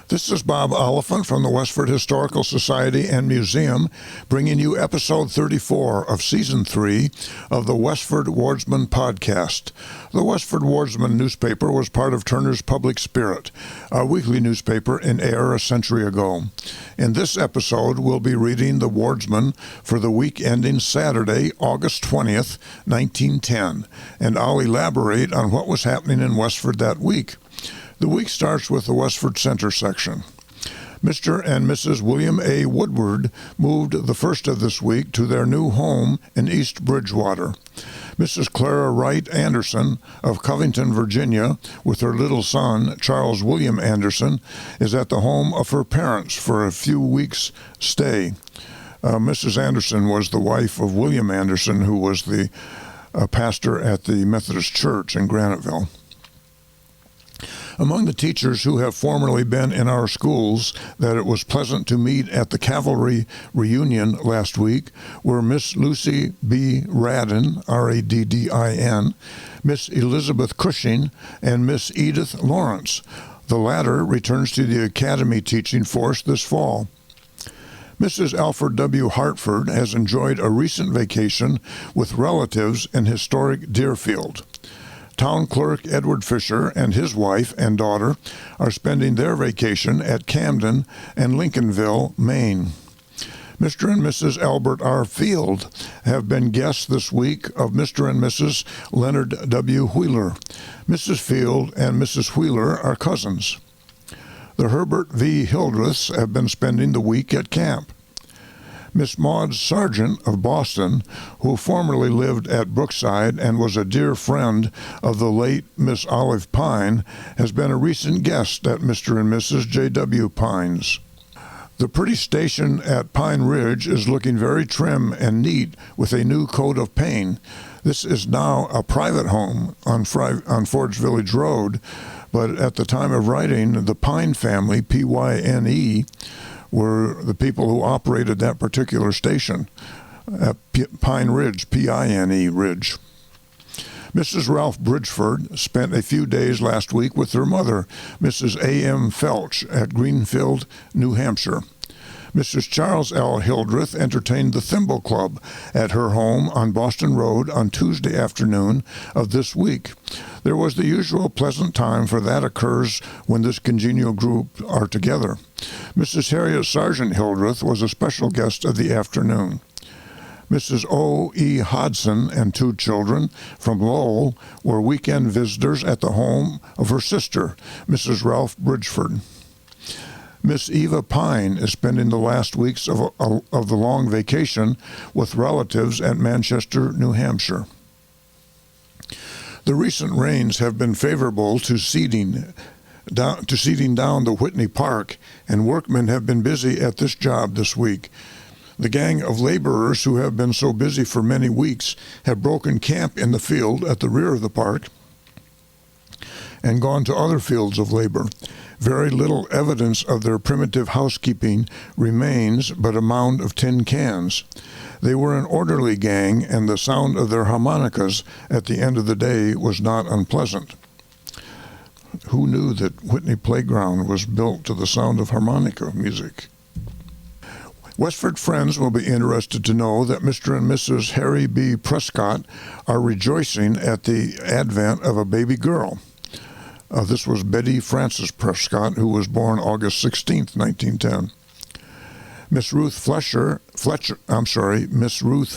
This is Bob Oliphant from the Westford Historical Society and Museum, bringing you episode 34 of season 3 of the Westford Wardsman podcast. The Westford Wardsman newspaper was part of Turner's Public Spirit, a weekly newspaper in Ayer a century ago. In this episode, we'll be reading the Wardsman for the week ending Saturday, August 20th, 1910, and I'll elaborate on what was happening in Westford that week. The week starts with the Westford Center section. Mr. and Mrs. William A. Woodward moved the first of this week to their new home in East Bridgewater. Mrs. Clara Wright Anderson of Covington, Virginia, with her little son, Charles William Anderson, is at the home of her parents for a few weeks' stay. Mrs. Anderson was the wife of William Anderson, who was the pastor at the Methodist Church in Graniteville. Among the teachers who have formerly been in our schools that it was pleasant to meet at the cavalry reunion last week were Miss Lucy B. Radin, R-A-D-D-I-N, Miss Elizabeth Cushing, and Miss Edith Lawrence. The latter returns to the academy teaching force this fall. Mrs. Alfred W. Hartford has enjoyed a recent vacation with relatives in historic Deerfield. Town Clerk Edward Fisher and his wife and daughter are spending their vacation at Camden and Lincolnville, Maine. Mr. and Mrs. Albert R. Field have been guests this week of Mr. and Mrs. Leonard W. Wheeler. Mrs. Field and Mrs. Wheeler are cousins. The Herbert V. Hildreths have been spending the week at camp. Miss Maud Sargent of Boston, who formerly lived at Brookside and was a dear friend of the late Miss Olive Pine, has been a recent guest at Mr. and Mrs. J.W. Pine's. The pretty station at Pine Ridge is looking very trim and neat with a new coat of paint. This is now a private home on Forge Village Road, but at the time of writing, the Pine family, P-Y-N-E, were the people who operated that particular station at Pine Ridge, P-I-N-E Ridge. Mrs. Ralph Bridgeford spent a few days last week with her mother, Mrs. A.M. Felch, at Greenfield, New Hampshire. Mrs. Charles L. Hildreth entertained the Thimble Club at her home on Boston Road on Tuesday afternoon of this week. There was the usual pleasant time, for that occurs when this congenial group are together. Mrs. Harriet Sargent Hildreth was a special guest of the afternoon. Mrs. O. E. Hodson and 2 children from Lowell were weekend visitors at the home of her sister, Mrs. Ralph Bridgeford. Miss Eva Pine is spending the last weeks of the long vacation with relatives at Manchester, New Hampshire. The recent rains have been favorable to seeding down the Whitney Park, and workmen have been busy at this job this week. The gang of laborers who have been so busy for many weeks have broken camp in the field at the rear of the park and gone to other fields of labor. Very little evidence of their primitive housekeeping remains but a mound of tin cans. They were an orderly gang, and the sound of their harmonicas at the end of the day was not unpleasant. Who knew that Whitney Playground was built to the sound of harmonica music? Westford friends will be interested to know that Mr. and Mrs. Harry B. Prescott are rejoicing at the advent of a baby girl. This was Betty Frances Prescott, who was born August 16th, 1910. Miss Ruth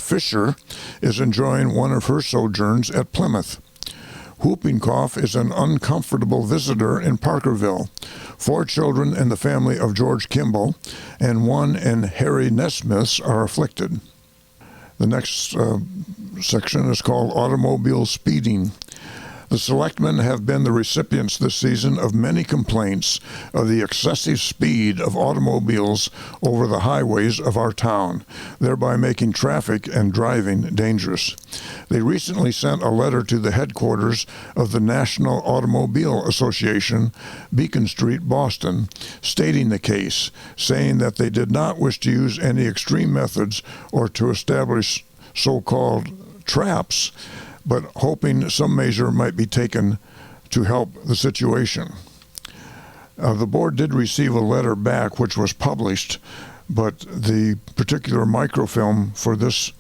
Fisher is enjoying one of her sojourns at Plymouth. Whooping cough is an uncomfortable visitor in Parkerville. 4 children in the family of George Kimball and 1 in Harry Nesmith's are afflicted. The next section is called Automobile Speeding. The selectmen have been the recipients this season of many complaints of the excessive speed of automobiles over the highways of our town, thereby making traffic and driving dangerous. They recently sent a letter to the headquarters of the National Automobile Association, Beacon Street, Boston, stating the case, saying that they did not wish to use any extreme methods or to establish so-called traps, but hoping some measure might be taken to help the situation. The board did receive a letter back which was published, but the particular microfilm for this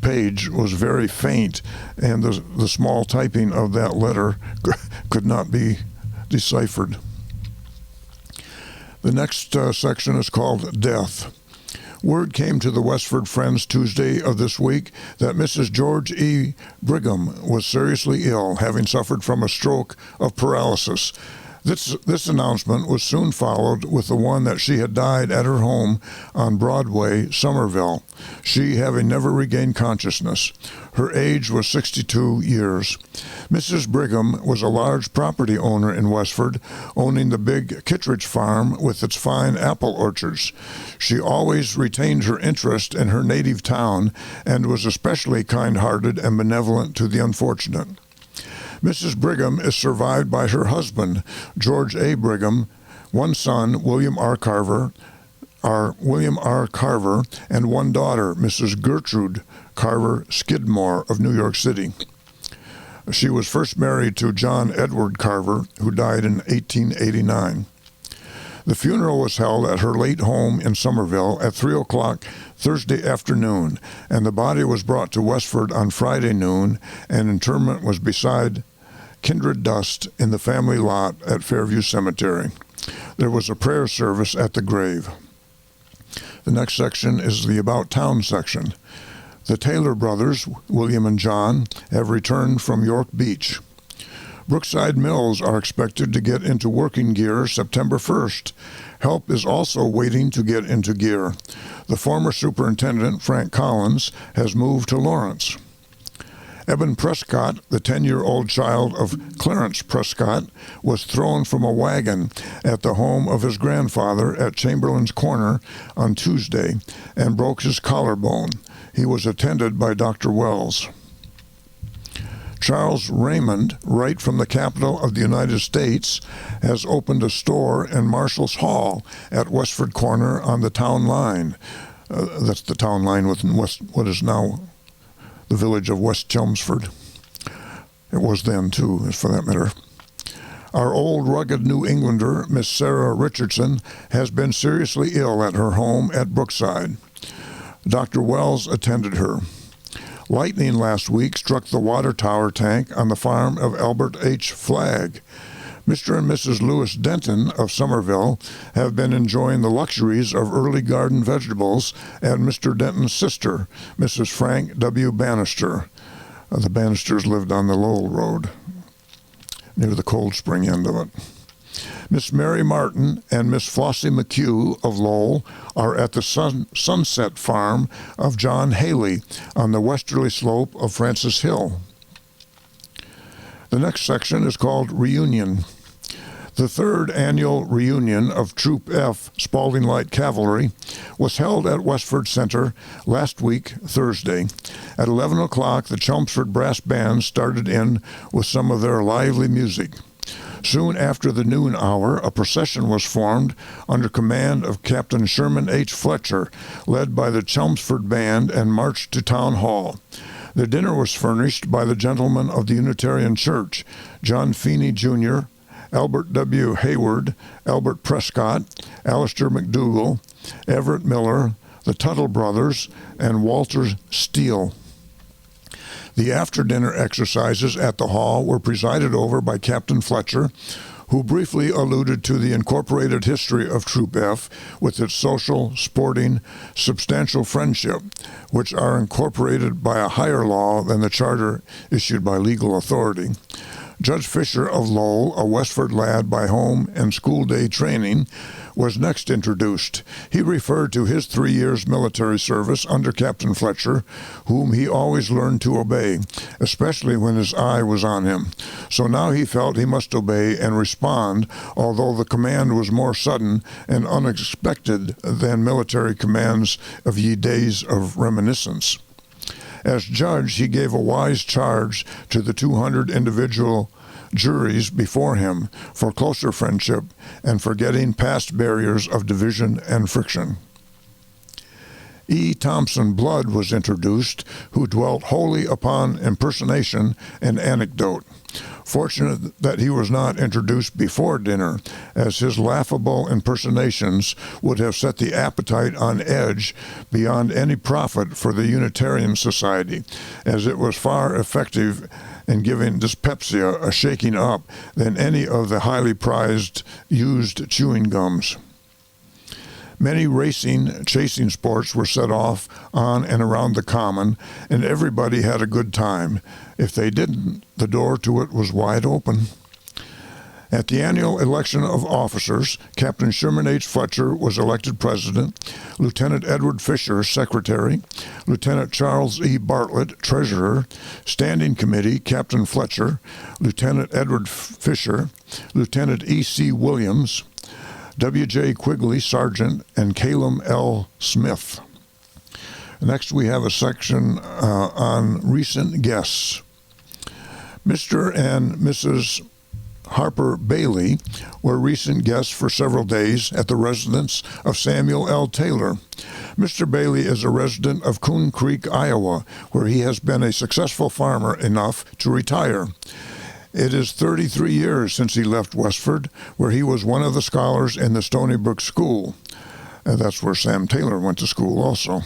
page was very faint, and the small typing of that letter could not be deciphered. The next section is called Death. Word came to the Westford Friends Tuesday of this week that Mrs. George E. Brigham was seriously ill, having suffered from a stroke of paralysis. This announcement was soon followed with the one that she had died at her home on Broadway, Somerville, she having never regained consciousness. Her age was 62 years. Mrs. Brigham was a large property owner in Westford, owning the big Kittredge farm with its fine apple orchards. She always retained her interest in her native town and was especially kind-hearted and benevolent to the unfortunate. Mrs. Brigham is survived by her husband, George A. Brigham, one son, William R. Carver, and one daughter, Mrs. Gertrude Carver Skidmore of New York City. She was first married to John Edward Carver, who died in 1889. The funeral was held at her late home in Somerville at 3 o'clock Thursday afternoon, and the body was brought to Westford on Friday noon, and interment was beside kindred dust in the family lot at Fairview Cemetery. There was a prayer service at the grave. The next section is the About Town section. The Taylor brothers, William and John, have returned from York Beach. Brookside Mills are expected to get into working gear September 1st. Help is also waiting to get into gear. The former superintendent, Frank Collins, has moved to Lawrence. Eben Prescott, the 10-year-old child of Clarence Prescott, was thrown from a wagon at the home of his grandfather at Chamberlain's Corner on Tuesday and broke his collarbone. He was attended by Dr. Wells. Charles Raymond, right from the capital of the United States, has opened a store in Marshall's Hall at Westford Corner on the town line. That's the town line within what is now the village of West Chelmsford. It was then, too, for that matter. Our old rugged New Englander, Miss Sarah Richardson, has been seriously ill at her home at Brookside. Dr. Wells attended her. Lightning last week struck the water tower tank on the farm of Albert H. Flagg. Mr. and Mrs. Lewis Denton of Somerville have been enjoying the luxuries of early garden vegetables at Mr. Denton's sister, Mrs. Frank W. Bannister. The Bannisters lived on the Lowell Road, near the Cold Spring end of it. Miss Mary Martin and Miss Flossie McHugh of Lowell are at the Sunset Farm of John Haley on the westerly slope of Francis Hill. The next section is called Reunion. The third annual reunion of Troop F, Spalding Light Cavalry, was held at Westford Center last week, Thursday. At 11 o'clock, the Chelmsford Brass Band started in with some of their lively music. Soon after the noon hour, a procession was formed under command of Captain Sherman H. Fletcher, led by the Chelmsford Band, and marched to Town Hall. The dinner was furnished by the gentlemen of the Unitarian Church, John Feeney, Jr., Albert W. Hayward, Albert Prescott, Alistair McDougall, Everett Miller, the Tuttle brothers, and Walter Steele. The after-dinner exercises at the hall were presided over by Captain Fletcher, who briefly alluded to the incorporated history of Troop F with its social, sporting, substantial friendship, which are incorporated by a higher law than the charter issued by legal authority. Judge Fisher of Lowell, a Westford lad by home and school day training, was next introduced. He referred to his 3 years military service under Captain Fletcher, whom he always learned to obey, especially when his eye was on him. So now he felt he must obey and respond, although the command was more sudden and unexpected than military commands of ye days of reminiscence. As judge, he gave a wise charge to the 200 individual juries before him for closer friendship and for getting past barriers of division and friction. E. Thompson Blood was introduced, who dwelt wholly upon impersonation and anecdote. Fortunate that he was not introduced before dinner, as his laughable impersonations would have set the appetite on edge beyond any profit for the Unitarian Society, as it was far effective in giving dyspepsia a shaking up than any of the highly prized used chewing gums. Many racing, chasing sports were set off on and around the common, and everybody had a good time. If they didn't, the door to it was wide open. At the annual election of officers, Captain Sherman H. Fletcher was elected president, Lieutenant Edward Fisher, secretary, Lieutenant Charles E. Bartlett, treasurer, standing committee, Captain Fletcher, Lieutenant Edward Fisher, Lieutenant E.C. Williams, W.J. Quigley, sergeant, and Calum L. Smith. Next, we have a section on recent guests. Mr. and Mrs. Harper Bailey were recent guests for several days at the residence of Samuel L. Taylor. Mr. Bailey is a resident of Coon Creek, Iowa, where he has been a successful farmer enough to retire. It is 33 years since he left Westford, where he was one of the scholars in the Stony Brook School. And that's where Sam Taylor went to school also.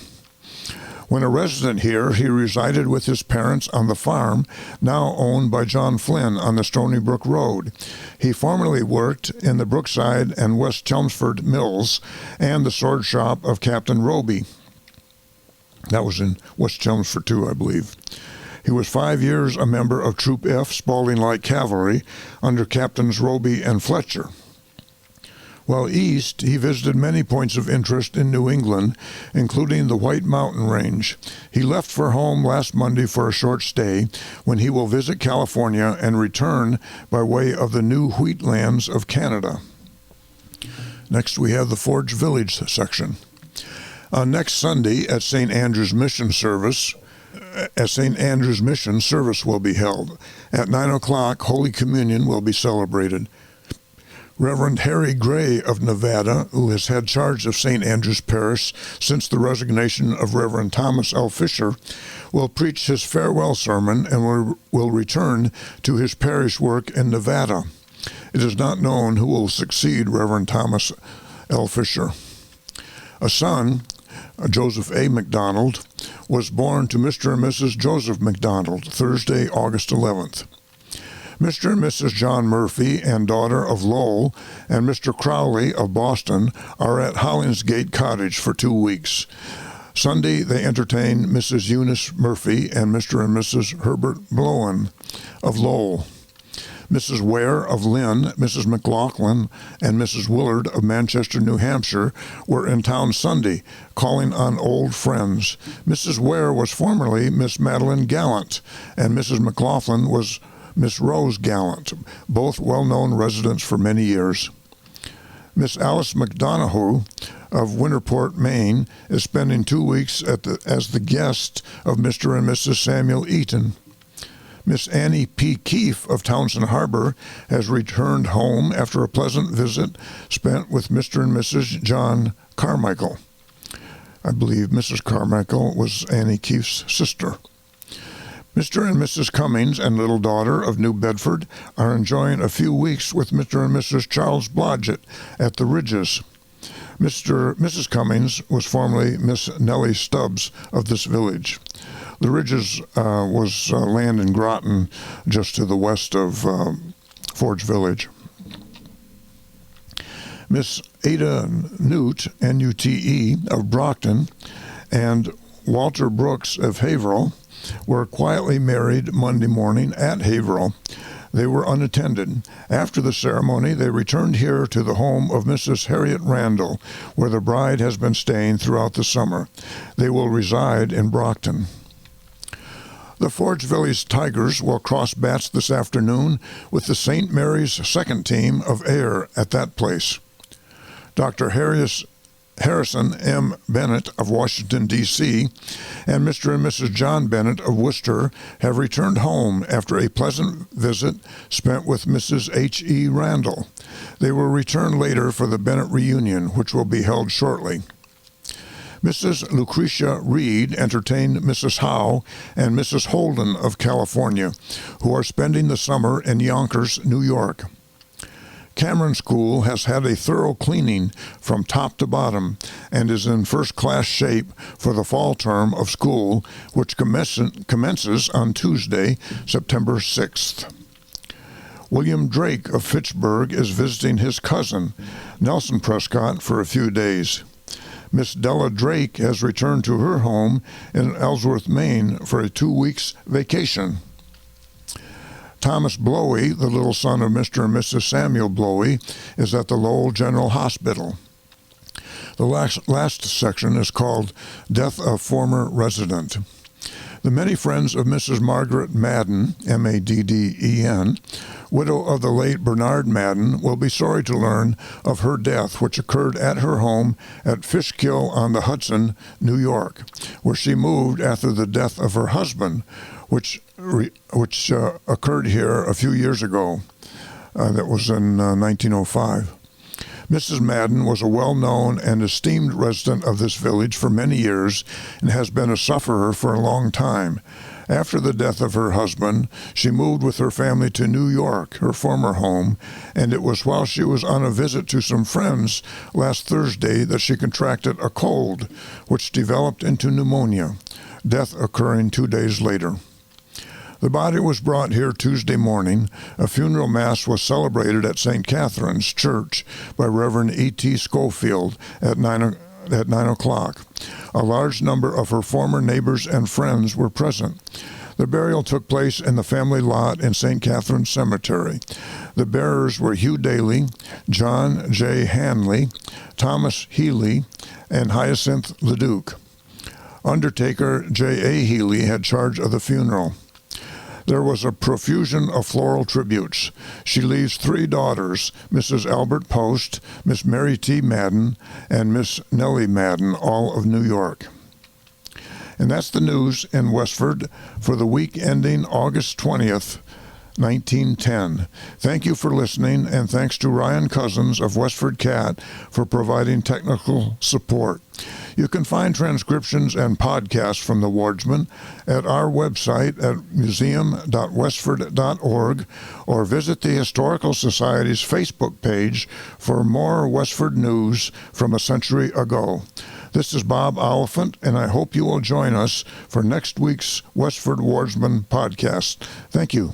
When a resident here, he resided with his parents on the farm, now owned by John Flynn on the Stony Brook Road. He formerly worked in the Brookside and West Chelmsford Mills and the sword shop of Captain Roby. That was in West Chelmsford too, I believe. He was 5 years a member of Troop F, Spalding Light Cavalry, under Captains Roby and Fletcher. While east, he visited many points of interest in New England, including the White Mountain Range. He left for home last Monday for a short stay, when he will visit California and return by way of the new wheatlands of Canada. Next, we have the Forge Village section. Next Sunday at St. Andrew's Mission service will be held. At 9 o'clock, Holy Communion will be celebrated. Reverend Harry Gray of Nevada, who has had charge of St. Andrew's Parish since the resignation of Reverend Thomas L. Fisher, will preach his farewell sermon and will return to his parish work in Nevada. It is not known who will succeed Reverend Thomas L. Fisher. A son, Joseph A. McDonald, was born to Mr. and Mrs. Joseph McDonald, Thursday, August 11th. Mr. and Mrs. John Murphy and daughter of Lowell and Mr. Crowley of Boston are at Hollingsgate Cottage for 2 weeks. Sunday, they entertain Mrs. Eunice Murphy and Mr. and Mrs. Herbert Blowen of Lowell. Mrs. Ware of Lynn, Mrs. McLaughlin, and Mrs. Willard of Manchester, New Hampshire were in town Sunday, calling on old friends. Mrs. Ware was formerly Miss Madeline Gallant, and Mrs. McLaughlin was Miss Rose Gallant, both well-known residents for many years. Miss Alice McDonough of Winterport, Maine, is spending 2 weeks as the guest of Mr. and Mrs. Samuel Eaton. Miss Annie P. Keefe of Townsend Harbor has returned home after a pleasant visit spent with Mr. and Mrs. John Carmichael. I believe Mrs. Carmichael was Annie Keefe's sister. Mr. and Mrs. Cummings and little daughter of New Bedford are enjoying a few weeks with Mr. and Mrs. Charles Blodgett at the Ridges. Mrs. Cummings was formerly Miss Nellie Stubbs of this village. The Ridges was land in Groton, just to the west of Forge Village. Miss Ada Newt, N-U-T-E, of Brockton, and Walter Brooks of Haverhill were quietly married Monday morning at Haverhill. They were unattended. After the ceremony, they returned here to the home of Mrs. Harriet Randall, where the bride has been staying throughout the summer. They will reside in Brockton. The Forge Village Tigers will cross bats this afternoon with the St. Mary's second team of Ayer at that place. Dr. Harrison M. Bennett of Washington, D.C., and Mr. and Mrs. John Bennett of Worcester have returned home after a pleasant visit spent with Mrs. H.E. Randall. They will return later for the Bennett reunion, which will be held shortly. Mrs. Lucretia Reed entertained Mrs. Howe and Mrs. Holden of California, who are spending the summer in Yonkers, New York. Cameron School has had a thorough cleaning from top to bottom and is in first-class shape for the fall term of school, which commences on Tuesday, September 6th. William Drake of Fitchburg is visiting his cousin, Nelson Prescott, for a few days. Miss Della Drake has returned to her home in Ellsworth, Maine, for a 2 weeks vacation. Thomas Blowy, the little son of Mr. and Mrs. Samuel Blowy, is at the Lowell General Hospital. The last section is called Death of Former Resident. The many friends of Mrs. Margaret Madden, Madden, widow of the late Bernard Madden, will be sorry to learn of her death, which occurred at her home at Fishkill on the Hudson, New York, where she moved after the death of her husband, which occurred here a few years ago. That was in 1905. Mrs. Madden was a well-known and esteemed resident of this village for many years and has been a sufferer for a long time. After the death of her husband, she moved with her family to New York, her former home, and it was while she was on a visit to some friends last Thursday that she contracted a cold, which developed into pneumonia, death occurring 2 days later. The body was brought here Tuesday morning. A funeral mass was celebrated at St. Catherine's Church by Reverend E.T. Schofield at 9 o'clock. A large number of her former neighbors and friends were present. The burial took place in the family lot in St. Catherine's Cemetery. The bearers were Hugh Daly, John J. Hanley, Thomas Healy, and Hyacinth Leduc. Undertaker J.A. Healy had charge of the funeral. There was a profusion of floral tributes. She leaves 3 daughters, Mrs. Albert Post, Miss Mary T. Madden, and Miss Nellie Madden, all of New York. And that's the news in Westford for the week ending August 20th, 1910. Thank you for listening, and thanks to Ryan Cousins of Westford Cat for providing technical support. You can find transcriptions and podcasts from the Wardsman at our website at museum.westford.org or visit the Historical Society's Facebook page for more Westford news from a century ago. This is Bob Oliphant, and I hope you will join us for next week's Westford Wardsman podcast. Thank you.